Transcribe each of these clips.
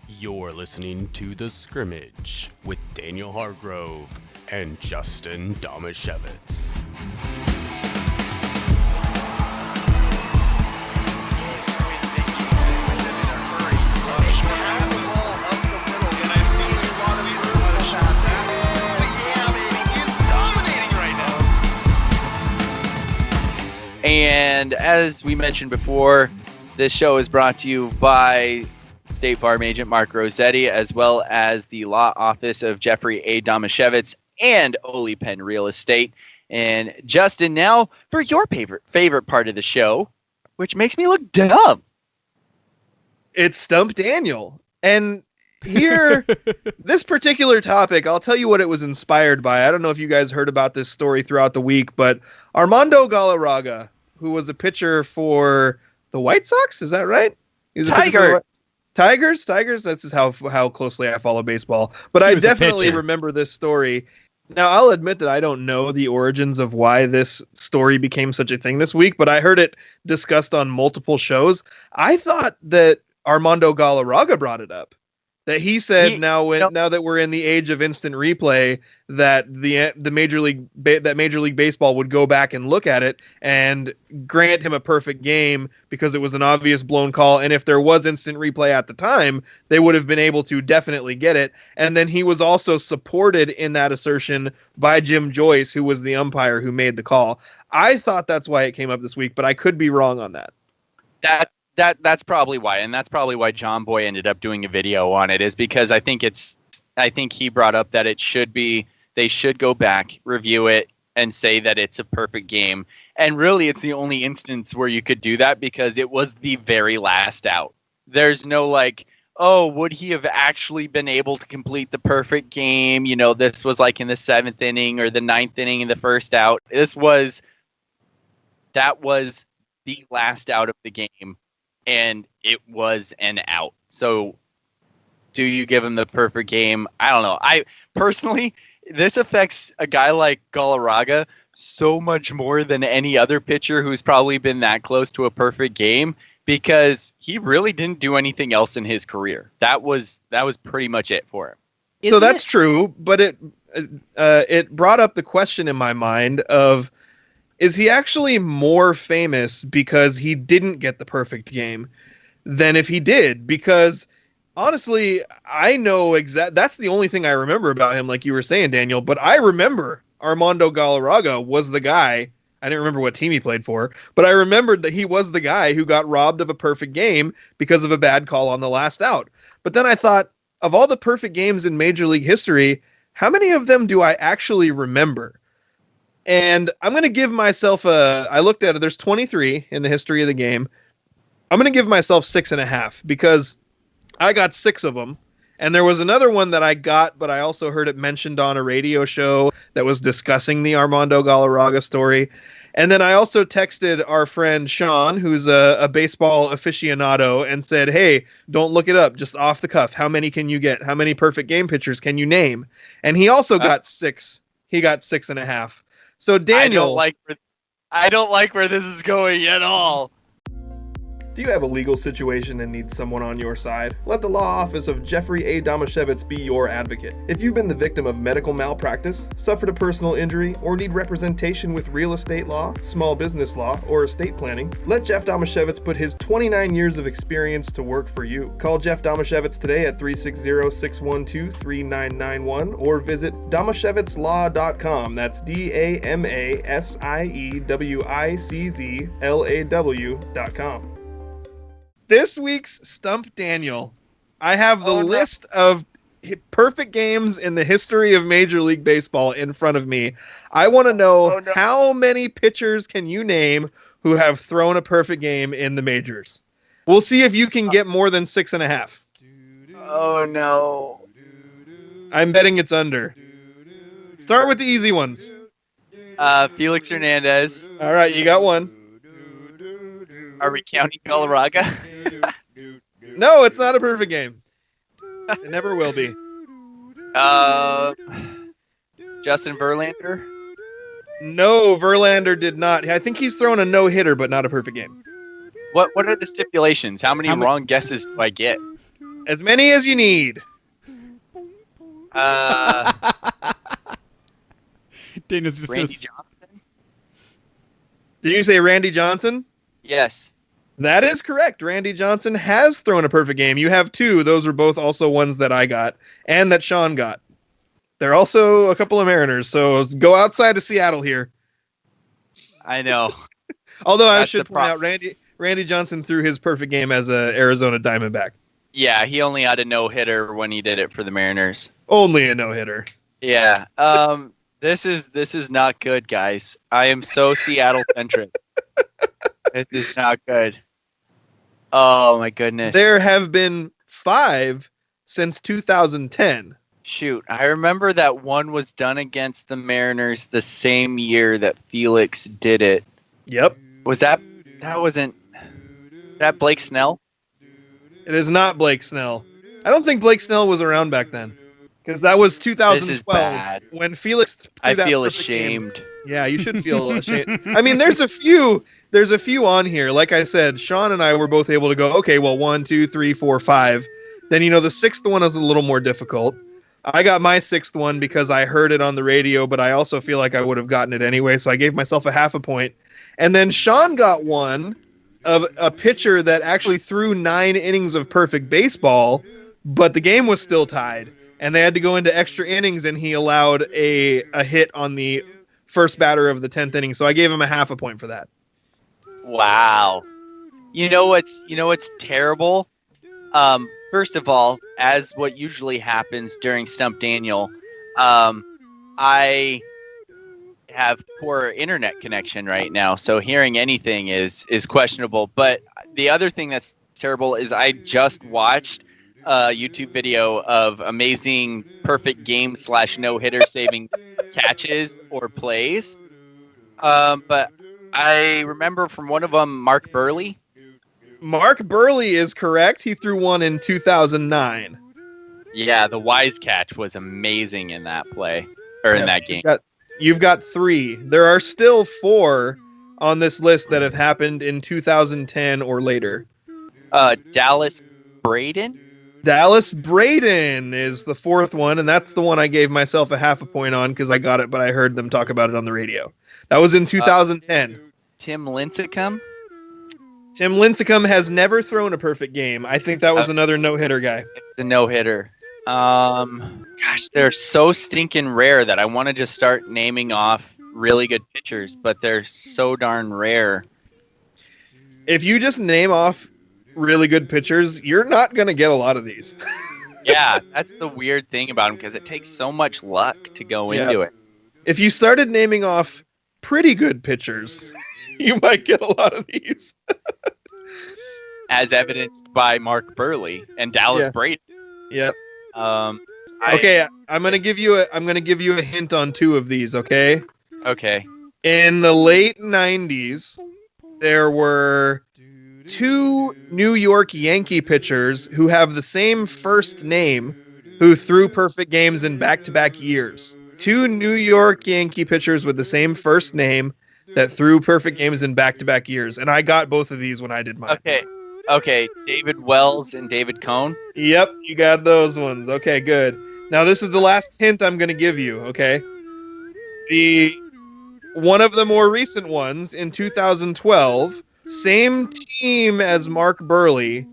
You're listening to The Scrimmage with Daniel Hargrove and Justin Damasiewicz. And as we mentioned before, this show is brought to you by State Farm agent Mark Rossetti, as well as the law office of Jeffrey A. Damasiewicz and Oli Penn Real Estate. And Justin, now for your favorite part of the show, which makes me look dumb. It's Stump Daniel. And here, this particular topic, I'll tell you what it was inspired by. I don't know if you guys heard about this story throughout the week, but Armando Galarraga, who was a pitcher for the White Sox, is that right? Tigers. That's just how closely I follow baseball. But I definitely remember this story. Now, I'll admit that I don't know the origins of why this story became such a thing this week, but I heard it discussed on multiple shows. I thought that Armando Galarraga brought it up. That he said now that we're in the age of instant replay, that the Major League Baseball would go back and look at it and grant him a perfect game because it was an obvious blown call. And if there was instant replay at the time, they would have been able to definitely get it. And then he was also supported in that assertion by Jim Joyce, who was the umpire who made the call. I thought that's why it came up this week, but I could be wrong on that. That's probably why, and that's probably why John Boy ended up doing a video on it, is because I think he brought up that they should go back, review it, and say that it's a perfect game. And really, it's the only instance where you could do that because it was the very last out. There's no would he have actually been able to complete the perfect game? You know, this was like in the 7th inning or the 9th inning in the first out. That was the last out of the game. And it was an out. So do you give him the perfect game? I don't know. I personally, this affects a guy like Galarraga so much more than any other pitcher who's probably been that close to a perfect game, because he really didn't do anything else in his career. That was pretty much it for him. So that's true, but it brought up the question in my mind of, is he actually more famous because he didn't get the perfect game than if he did? Because honestly, I know that's the only thing I remember about him, like you were saying, Daniel. But I remember Armando Galarraga was the guy. I didn't remember what team he played for, but I remembered that he was the guy who got robbed of a perfect game because of a bad call on the last out. But then I thought, of all the perfect games in Major League history, how many of them do I actually remember? And I'm going to give myself I looked at it, there's 23 in the history of the game. I'm going to give myself 6.5 because I got 6 of them. And there was another one that I got, but I also heard it mentioned on a radio show that was discussing the Armando Galarraga story. And then I also texted our friend Sean, who's a baseball aficionado, and said, hey, don't look it up, just off the cuff. How many can you get? How many perfect game pitchers can you name? And he also got 6. He got 6.5. So Daniel, I don't like where this is going at all. Do you have a legal situation and need someone on your side? Let the law office of Jeffrey A. Damasiewicz be your advocate. If you've been the victim of medical malpractice, suffered a personal injury, or need representation with real estate law, small business law, or estate planning, let Jeff Damasiewicz put his 29 years of experience to work for you. Call Jeff Damasiewicz today at 360-612-3991 or visit damasiewiczlaw.com. That's DAMASIEWICZLAW.com. This week's Stump Daniel, I have the list of perfect games in the history of Major League Baseball in front of me. I want to know how many pitchers can you name who have thrown a perfect game in the majors? We'll see if you can get more than 6.5. Oh, no. I'm betting it's under. Start with the easy ones. Felix Hernandez. All right, you got one. Are we counting Galarraga? No, it's not a perfect game. It never will be. Justin Verlander? No, Verlander did not. I think he's thrown a no-hitter, but not a perfect game. What are the stipulations? How many wrong guesses do I get? As many as you need. Dana's just Randy gonna... Johnson? Did you say Randy Johnson? Yes. That is correct. Randy Johnson has thrown a perfect game. You have two. Those were both also ones that I got and that Sean got. They're also a couple of Mariners, so go outside of Seattle here. I know. Although I That's should the point out, Randy Johnson threw his perfect game as a Arizona Diamondback. Yeah, he only had a no-hitter when he did it for the Mariners. Only a no-hitter. Yeah. This is not good, guys. I am so Seattle-centric. This is not good. Oh, my goodness. There have been 5 since 2010. Shoot, I remember that one was done against the Mariners the same year that Felix did it. Yep. Was that wasn't that Blake Snell? It is not Blake Snell. I don't think Blake Snell was around back then. Because that was 2012. This is bad. When Felix threw I that feel perfect game. ashamed. Yeah, you should feel ashamed. I mean, there's a few on here. Like I said, Sean and I were both able to go, okay, well, 1, 2, 3, 4, 5. Then, the 6th one is a little more difficult. I got my 6th one because I heard it on the radio, but I also feel like I would have gotten it anyway, so I gave myself a half a point. And then Sean got one of a pitcher that actually threw 9 innings of perfect baseball, but the game was still tied. And they had to go into extra innings, and he allowed a hit on the first batter of the 10th inning. So I gave him a half a point for that. Wow. You know what's terrible? First of all, as what usually happens during Stump Daniel, I have poor internet connection right now, so hearing anything is questionable. But the other thing that's terrible is I just watched a YouTube video of amazing perfect game / no-hitter saving catches or plays. But I remember from one of them, Mark Burley. Mark Burley is correct. He threw one in 2009. Yeah, the wise catch was amazing in that play, or in that game. You've got 3. There are still 4 on this list that have happened in 2010 or later. Dallas Braden? Dallas Braden is the 4th one, and that's the one I gave myself a half a point on because I got it, but I heard them talk about it on the radio. That was in 2010. Tim Lincecum? Tim Lincecum has never thrown a perfect game. I think that was another no-hitter guy. It's a no-hitter. Gosh, they're so stinking rare that I want to just start naming off really good pitchers, but they're so darn rare. If you just name off really good pitchers, you're not going to get a lot of these. Yeah, that's the weird thing about them because it takes so much luck to go into it. If you started naming off pretty good pitchers, you might get a lot of these. As evidenced by Mark Burley and Dallas Braden. Yep. Okay, I'm gonna give you a hint on 2 of these. Okay. Okay. In the late 90s, there were 2 New York Yankee pitchers who have the same first name who threw perfect games in back-to-back years. 2 New York Yankee pitchers with the same first name that threw perfect games in back-to-back years. And I got both of these when I did mine. Okay. David Wells and David Cohn. Yep, you got those ones. Okay, good. Now this is the last hint I'm going to give you, okay? One of the more recent ones in 2012, same team as Mark Burley.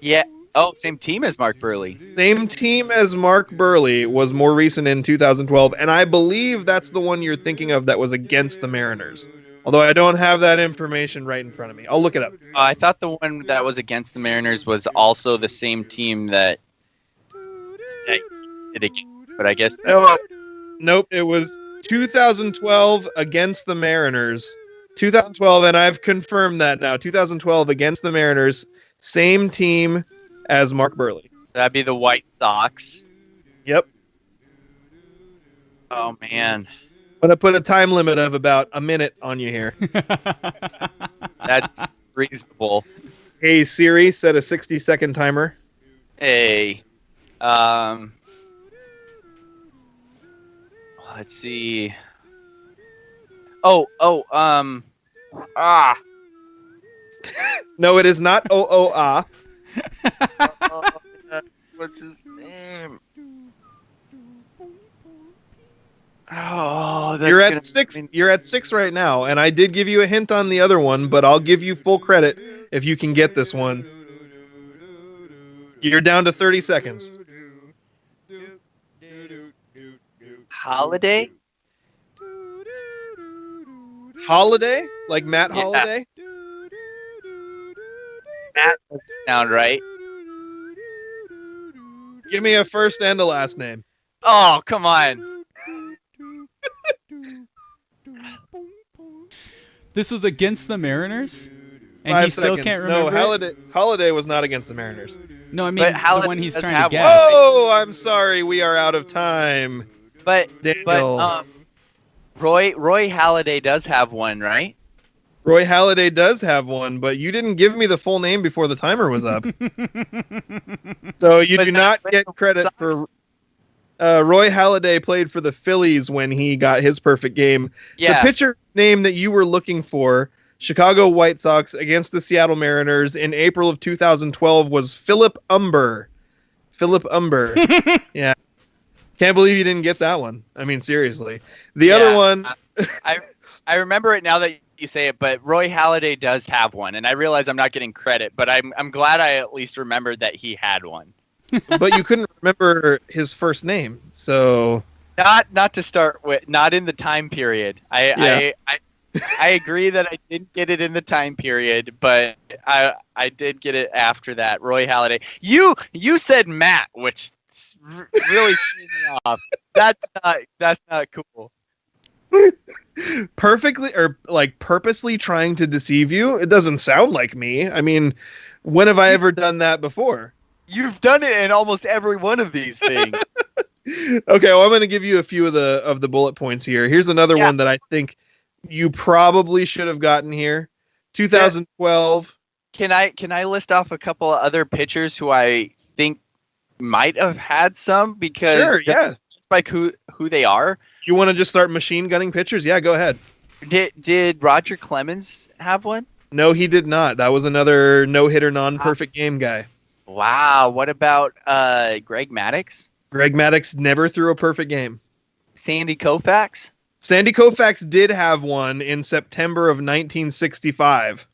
Yeah. Oh, same team as Mark Burley. Same team as Mark Burley was more recent in 2012, and I believe that's the one you're thinking of that was against the Mariners. Although I don't have that information right in front of me. I'll look it up. I thought the one that was against the Mariners was also the same team that did against, but I guess nope, it was 2012 against the Mariners. 2012, and I've confirmed that now. 2012 against the Mariners, same team as Mark Burley. That'd be the White Sox. Yep. Oh, man. I'm going to put a time limit of about a minute on you here. That's reasonable. Hey, Siri, set a 60-second timer. Hey. Let's see. No, it is not ah. What's his name? Oh, You're at 6. You're at 6 right now, and I did give you a hint on the other one, but I'll give you full credit if you can get this one. You're down to 30 seconds. Holiday? Holiday? Like Matt Yeah. Holiday? That doesn't sound right. Give me a first and a last name. Oh, come on. This was against the Mariners, and 5 he still seconds. can't remember. No, it? Holiday was not against the Mariners. No, I mean But the Holiday one he's does trying to have guess. one. Oh, I'm sorry. We are out of time. But Daniel. Roy Halladay does have one, right? Roy Halladay does have one, but you didn't give me the full name before the timer was up. So you Was do that not get credit Sox? for... Roy Halladay played for the Phillies when he got his perfect game. Yeah. The pitcher name that you were looking for, Chicago White Sox against the Seattle Mariners in April of 2012, was Philip Umber. Philip Umber. Yeah. Can't believe you didn't get that one. I mean, seriously. The other one... I remember it now that you say it, but Roy Halladay does have one, and I realize I'm not getting credit, but I'm glad I at least remembered that he had one. But you couldn't remember his first name, so... Not to start with, not in the time period. I agree that I didn't get it in the time period, but I did get it after that. Roy Halladay. You said Matt, which really threw me off. That's not cool. Perfectly, or like purposely trying to deceive you? It doesn't sound like me. I mean, when have I ever done that before? You've done it in almost every one of these things. Okay, well, I'm going to give you a few of the bullet points here. Here's another one that I think you probably should have gotten here. 2012. Can I list off a couple of other pitchers who I think might have had some because Sure, yeah. just by who they are. You want to just start machine gunning pitchers? Yeah, go ahead. Did Roger Clemens have one? No, he did not. That was another no-hitter, non-perfect game guy. Wow. What about Greg Maddux? Greg Maddux never threw a perfect game. Sandy Koufax? Sandy Koufax did have one in September of 1965.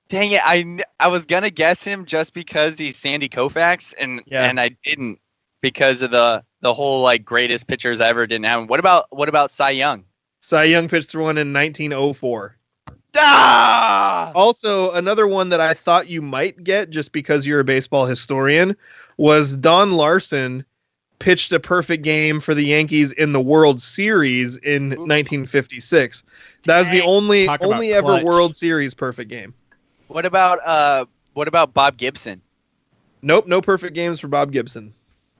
Dang it! I was gonna guess him just because he's Sandy Koufax, and I didn't because of the whole like greatest pitchers I ever didn't have. What about Cy Young? Cy Young pitched for one in 1904. Ah! Also, another one that I thought you might get just because you're a baseball historian was Don Larson pitched a perfect game for the Yankees in the World Series in 1956. That was the only ever clutch. World Series perfect game. What about Bob Gibson? Nope, no perfect games for Bob Gibson.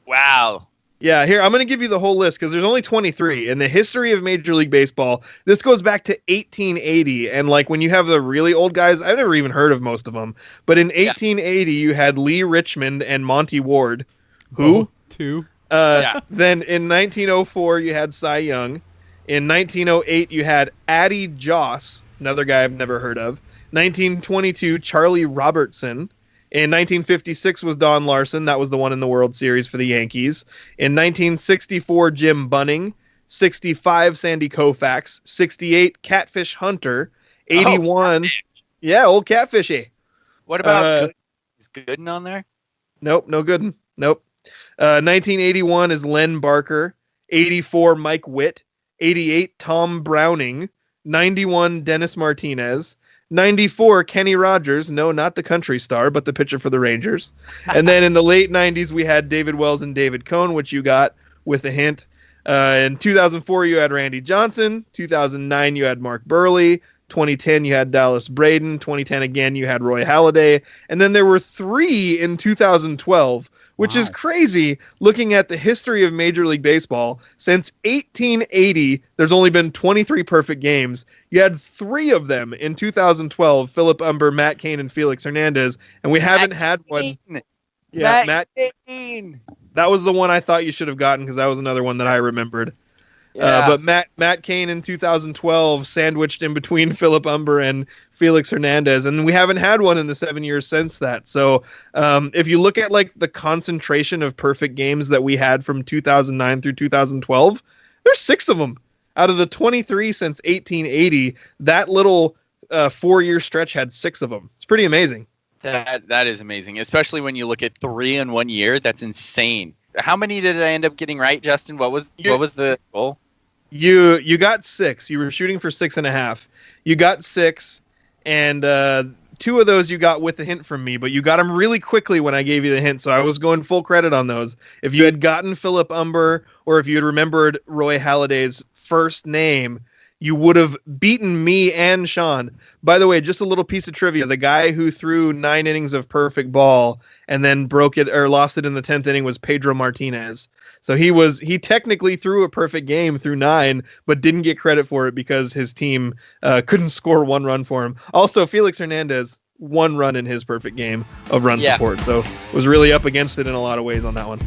Wow. Yeah, here, I'm going to give you the whole list because there's only 23. In the history of Major League Baseball, this goes back to 1880. And like when you have the really old guys, I've never even heard of most of them. But in 1880, you had Lee Richmond and Monty Ward. Who? Oh, two. Then in 1904, you had Cy Young. In 1908, you had Addie Joss, another guy I've never heard of. 1922, Charlie Robertson. In 1956 was Don Larson. That was the one in the World Series for the Yankees. In 1964, Jim Bunning. 65, Sandy Koufax. 68, Catfish Hunter. 81. Yeah, old Catfishy. What about is Gooden on there? Nope, no good. Nope. 1981 is Len Barker. 84, Mike Witt. 88, Tom Browning. 91, Dennis Martinez. 94, Kenny Rogers. No, not the country star, but the pitcher for the Rangers. And then in the late 90s, we had David Wells and David Cohn, which you got with a hint. In 2004, you had Randy Johnson. 2009, you had Mark Burley. 2010, you had Dallas Braden. 2010 again, you had Roy Halladay. And then there were 3 in 2012, which is crazy looking at the history of Major League Baseball. Since 1880, there's only been 23 perfect games. You had 3 of them in 2012, Philip Umber, Matt Cain, and Felix Hernandez. And we haven't had one. Yeah, Matt Cain. That was the one I thought you should have gotten because that was another one that I remembered. But Matt Cain in 2012 sandwiched in between Philip Humber and Felix Hernandez, and we haven't had one in the 7 years since that. So if you look at like the concentration of perfect games that we had from 2009 through 2012, there's 6 of them out of the 23 since 1880. That little 4-year stretch had 6 of them. It's pretty amazing. That is amazing, especially when you look at 3 in 1 year. That's insane. How many did I end up getting right, Justin? What was the goal? You got 6. You were shooting for 6.5. You got 6, and 2 of those you got with the hint from me, but you got them really quickly when I gave you the hint, so I was going full credit on those. If you had gotten Philip Humber, or if you had remembered Roy Halladay's first name, you would have beaten me and Sean. By the way, just a little piece of trivia. The guy who threw 9 innings of perfect ball and then broke it or lost it in the 10th inning was Pedro Martinez. So he technically threw a perfect game through 9, but didn't get credit for it because his team couldn't score 1 run for him. Also, Felix Hernandez, 1 run in his perfect game of run support. So was really up against it in a lot of ways on that one.